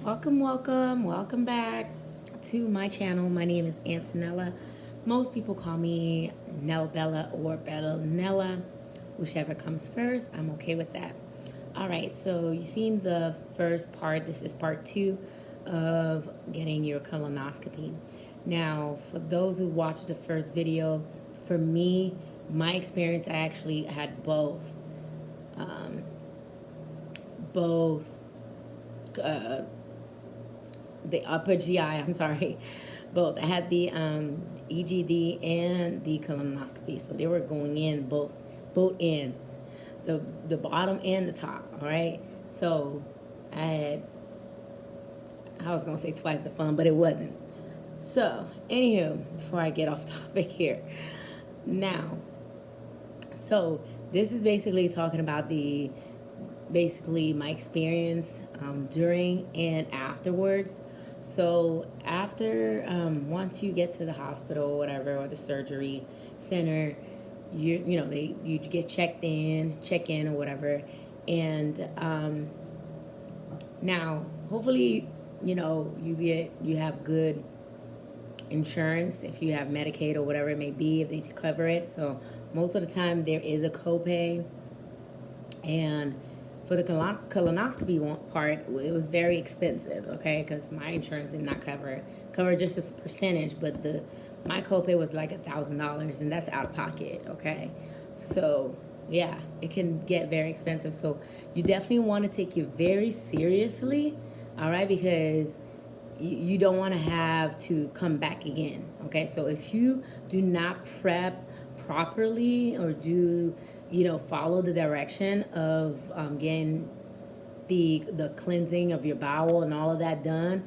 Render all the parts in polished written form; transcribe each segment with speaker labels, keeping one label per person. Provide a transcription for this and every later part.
Speaker 1: Welcome back to my channel. My name is Antonella. Most people call me Nell Bella or Bella Nella, whichever comes first. I'm okay with that. All right, so you've seen the first part. This is part two of getting your colonoscopy. Now, for those who watched the first video, for me, my experience, I actually had both uh, the upper GI, I'm sorry, both. I had the EGD and the colonoscopy, so they were going in both ends, the bottom and the top. All right, so I had, I was gonna say twice the fun, but it wasn't. So anywho, before I get off topic here, now, so this is basically talking about the basically my experience during and afterwards. So after once you get to the hospital or whatever, or the surgery center, you get check in or whatever, and now hopefully you have good insurance if you have Medicaid or whatever it may be, if they cover it. So most of the time there is a copay, and for the colonoscopy part, it was very expensive, okay, because my insurance did not cover just this percentage, but my copay was like $1,000, and that's out of pocket, okay. So yeah, it can get very expensive. So you definitely want to take it very seriously, all right, because you don't want to have to come back again, okay. So if you do not prep properly or do follow the direction of getting the cleansing of your bowel and all of that done,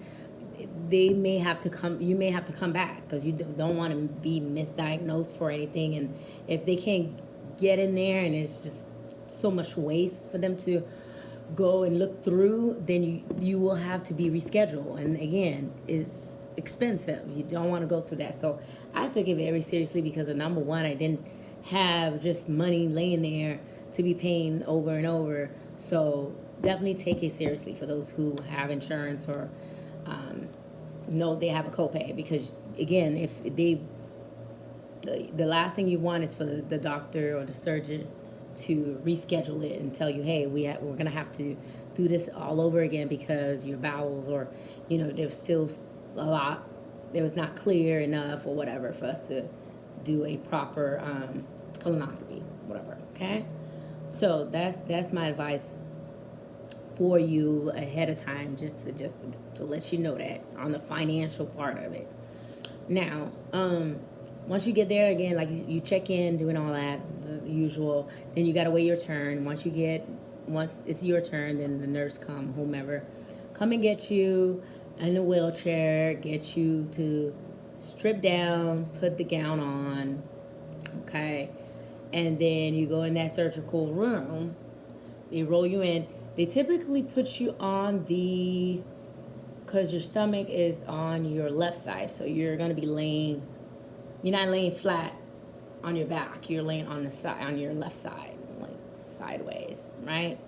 Speaker 1: you may have to come back, because you don't want to be misdiagnosed for anything. And if they can't get in there and it's just so much waste for them to go and look through, then you will have to be rescheduled, and again, it's expensive. You don't want to go through that. So I took it very seriously, because number one, I didn't have just money laying there to be paying over and over. So definitely take it seriously for those who have insurance or know they have a copay, because again, if the last thing you want is for the doctor or the surgeon to reschedule it and tell you, hey, we're gonna have to do this all over again because your bowels, or there's still a lot that was not clear enough or whatever for us to do a proper colonoscopy, whatever. Okay, so that's my advice for you ahead of time, just to let you know that on the financial part of it. Now, once you get there, again, like you check in, doing all that, the usual. Then you gotta wait your turn. Once it's your turn, then the nurse whomever, come and get you in a wheelchair, get you to strip down, put the gown on, okay, and then you go in that surgical room. They roll you in. They typically put you on because your stomach is on your left side, so you're gonna be laying. You're not laying flat on your back. You're laying on the side, on your left side, like sideways, right?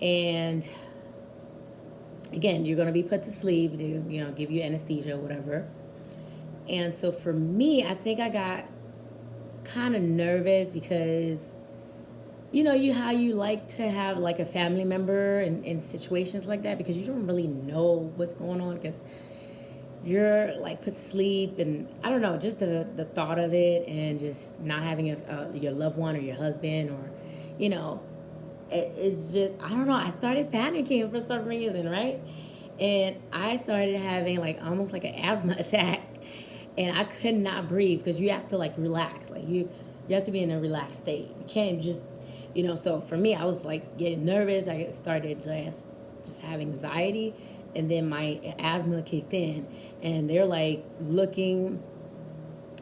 Speaker 1: And again, you're gonna be put to sleep. They, give you anesthesia, whatever. And so for me, I think I got kind of nervous because, how you like to have like a family member in situations like that, because you don't really know what's going on, because you're like put to sleep, and I don't know, just the thought of it, and just not having your loved one or your husband, or it's just, I don't know, I started panicking for some reason, right? And I started having like almost like an asthma attack, and I could not breathe, because you have to like relax, like you have to be in a relaxed state. You can't just so for me, I was like getting nervous. I started just having anxiety, and then my asthma kicked in, and they're like looking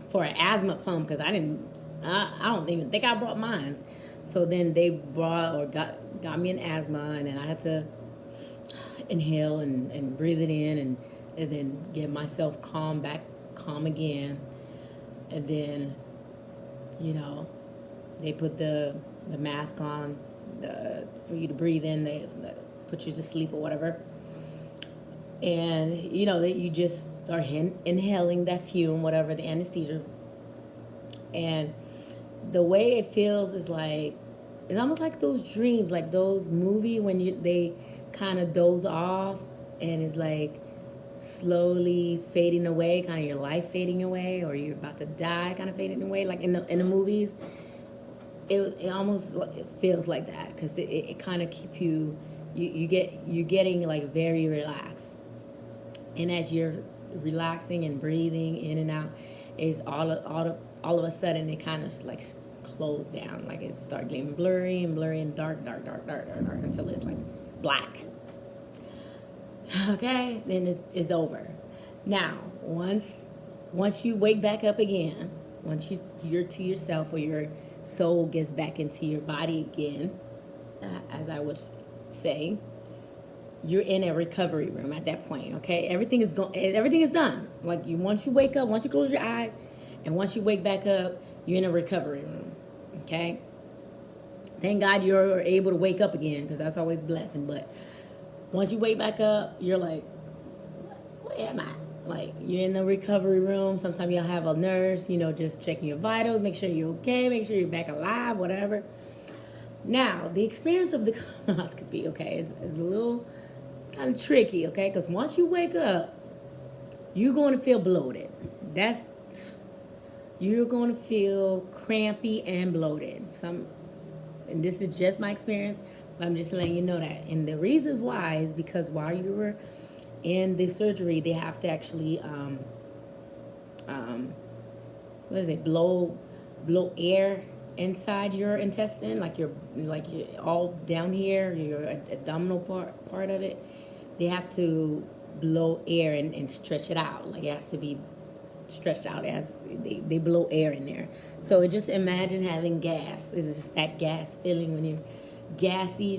Speaker 1: for an asthma pump, because I don't even think I brought mine. So then they got me an asthma, and then I had to inhale and breathe it in, and then get myself calm again. And then they put the mask on for you to breathe in. They put you to sleep or whatever. and you know that you just are inhaling that fume, whatever the anesthesia, and the way it feels is like it's almost like those dreams, like those movie when they kind of doze off, and it's like slowly fading away, kind of your life fading away, or you're about to die, kind of fading away, like in the movies. It almost it feels like that because it kind of keep you're getting like very relaxed, and as you're relaxing and breathing in and out, is all of a sudden it kind of like close down, like it start getting blurry and blurry and dark until it's like black. Okay, then it's over. Now, once you wake back up again, once you're to yourself, or your soul gets back into your body again, as I would say, you're in a recovery room at that point. Okay, everything is done. Like once you wake up, once you close your eyes, and once you wake back up, you're in a recovery room. Okay. Thank God you're able to wake up again, because that's always a blessing. But once you wake back up, you're like, where am I? Like, you're in the recovery room. Sometimes you'll have a nurse, just checking your vitals, make sure you're okay, make sure you're back alive, whatever. Now, the experience of the colonoscopy, okay, is a little kind of tricky, okay? Because once you wake up, you're going to feel bloated. You're going to feel crampy and bloated. And this is just my experience, but I'm just letting you know that. And the reason why is because while you were in the surgery, they have to actually, blow air inside your intestine, like you're all down here, your abdominal part of it. They have to blow air and stretch it out. Like it has to be stretched out as they blow air in there. So just imagine having gas. It's just that gas feeling when you're gassy.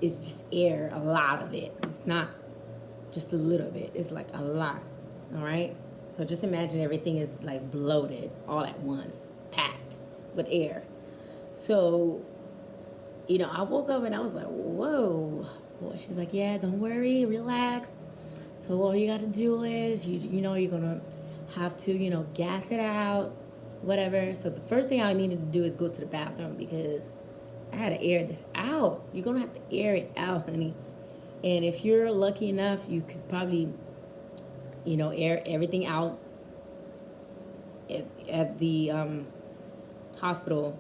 Speaker 1: It's just air, a lot of it. It's not just a little bit. It's like a lot. All right. So just imagine everything is like bloated all at once, packed with air. So, I woke up and I was like, whoa. Boy, she's like, yeah, don't worry, relax. So all you got to do is, you're going to have to, gas it out, whatever. So the first thing I needed to do is go to the bathroom because I had to air this out. You're going to have to air it out, honey. And if you're lucky enough, you could probably, air everything out at the hospital.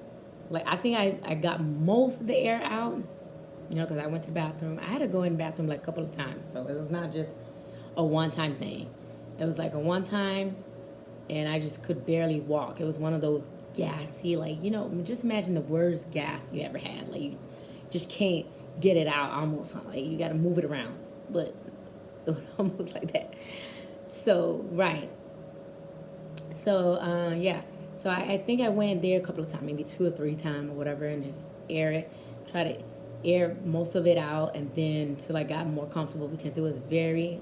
Speaker 1: Like, I think I got most of the air out, because I went to the bathroom. I had to go in the bathroom like a couple of times. So it was not just a one-time thing. It was like a one-time, and I just could barely walk. It was one of those gassy, like, just imagine the worst gas you ever had. Like, you just can't get it out almost. Like, you got to move it around. But it was almost like that. So, right. So, yeah. So I think I went there a couple of times, maybe 2 or 3 times or whatever, and just air it. Try to air most of it out, and then till I got more comfortable, because it was very...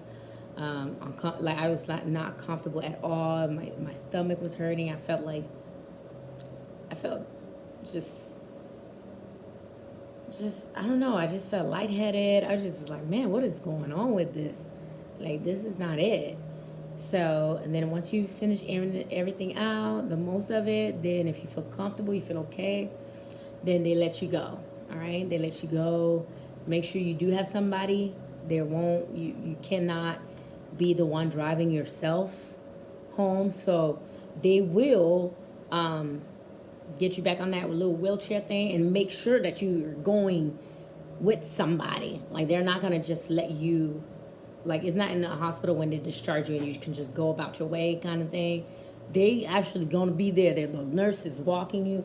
Speaker 1: like I was not comfortable at all. My stomach was hurting. I felt just I don't know. I just felt lightheaded. I was just like, man, what is going on with this? Like, this is not it. So, and then once you finish airing everything out, the most of it, then if you feel comfortable, you feel okay, then they let you go. All right, they let you go. Make sure you do have somebody. You cannot be the one driving yourself home. So they will get you back on that little wheelchair thing and make sure that you're going with somebody. Like, they're not going to just let you, like, it's not in the hospital when they discharge you and you can just go about your way kind of thing. They actually going to be there. The nurse is walking you,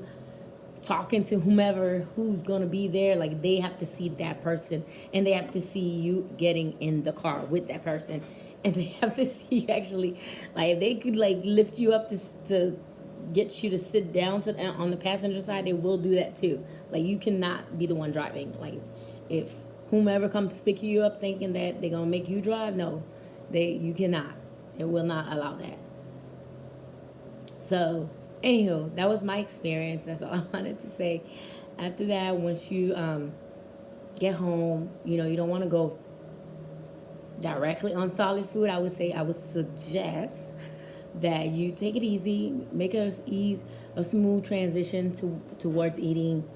Speaker 1: talking to whomever who's going to be there. Like, they have to see that person, and they have to see you getting in the car with that person. And they have to see actually, like, if they could, like, lift you up to get you to sit down on the passenger side, they will do that too. Like, you cannot be the one driving. Like, if whomever comes to pick you up thinking that they're going to make you drive, no, you cannot. It will not allow that. So, anywho, that was my experience. That's all I wanted to say. After that, once you get home, you don't want to go directly on solid food, I would suggest that you take it easy, make a smooth transition towards eating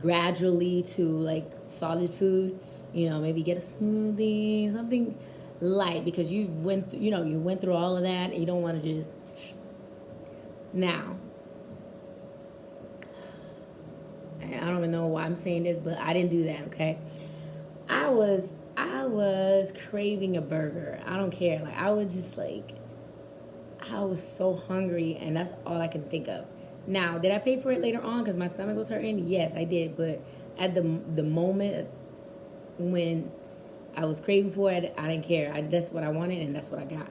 Speaker 1: gradually to like solid food. Maybe get a smoothie, something light, because you went through all of that, and you don't want to just now. I don't even know why I'm saying this, but I didn't do that. Okay, I was craving a burger. I don't care. Like I was just like I was so hungry, and that's all I can think of. Now, did I pay for it later on because my stomach was hurting? Yes, I did. But at the moment when I was craving for it, I didn't care. That's what I wanted, and that's what I got.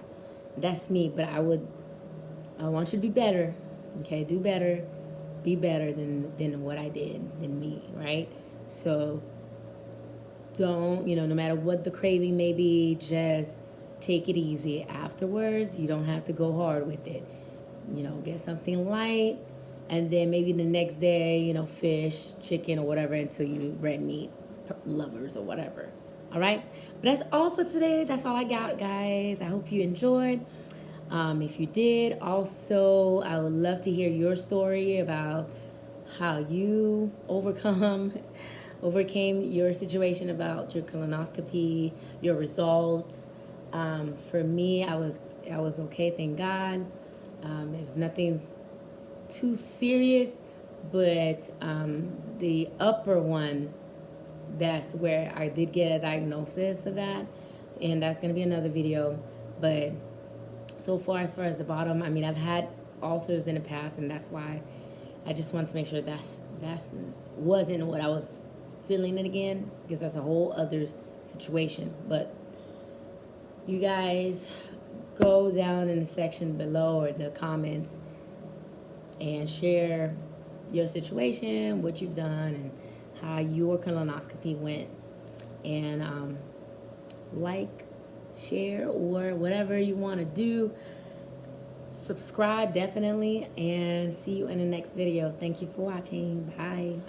Speaker 1: That's me. But I want you to be better. Okay, do better, be better than what I did, than me, right? So don't, no matter what the craving may be, just take it easy. Afterwards, you don't have to go hard with it. Get something light, and then maybe the next day, fish, chicken, or whatever, until you red meat lovers or whatever. All right? But that's all for today. That's all I got, guys. I hope you enjoyed. If you did, also, I would love to hear your story about how you overcame your situation about your colonoscopy, your results. For me, I was okay, thank God. It was nothing too serious, but the upper one, that's where I did get a diagnosis for that, and that's gonna be another video. But so far, as far as the bottom, I mean, I've had ulcers in the past, and that's why I just wanted to make sure that's wasn't what I was feeling it again, because that's a whole other situation. But you guys, go down in the section below or the comments and share your situation, what you've done, and how your colonoscopy went. And like, share, or whatever you want to do. Subscribe, definitely, and see you in the next video. Thank you for watching. Bye.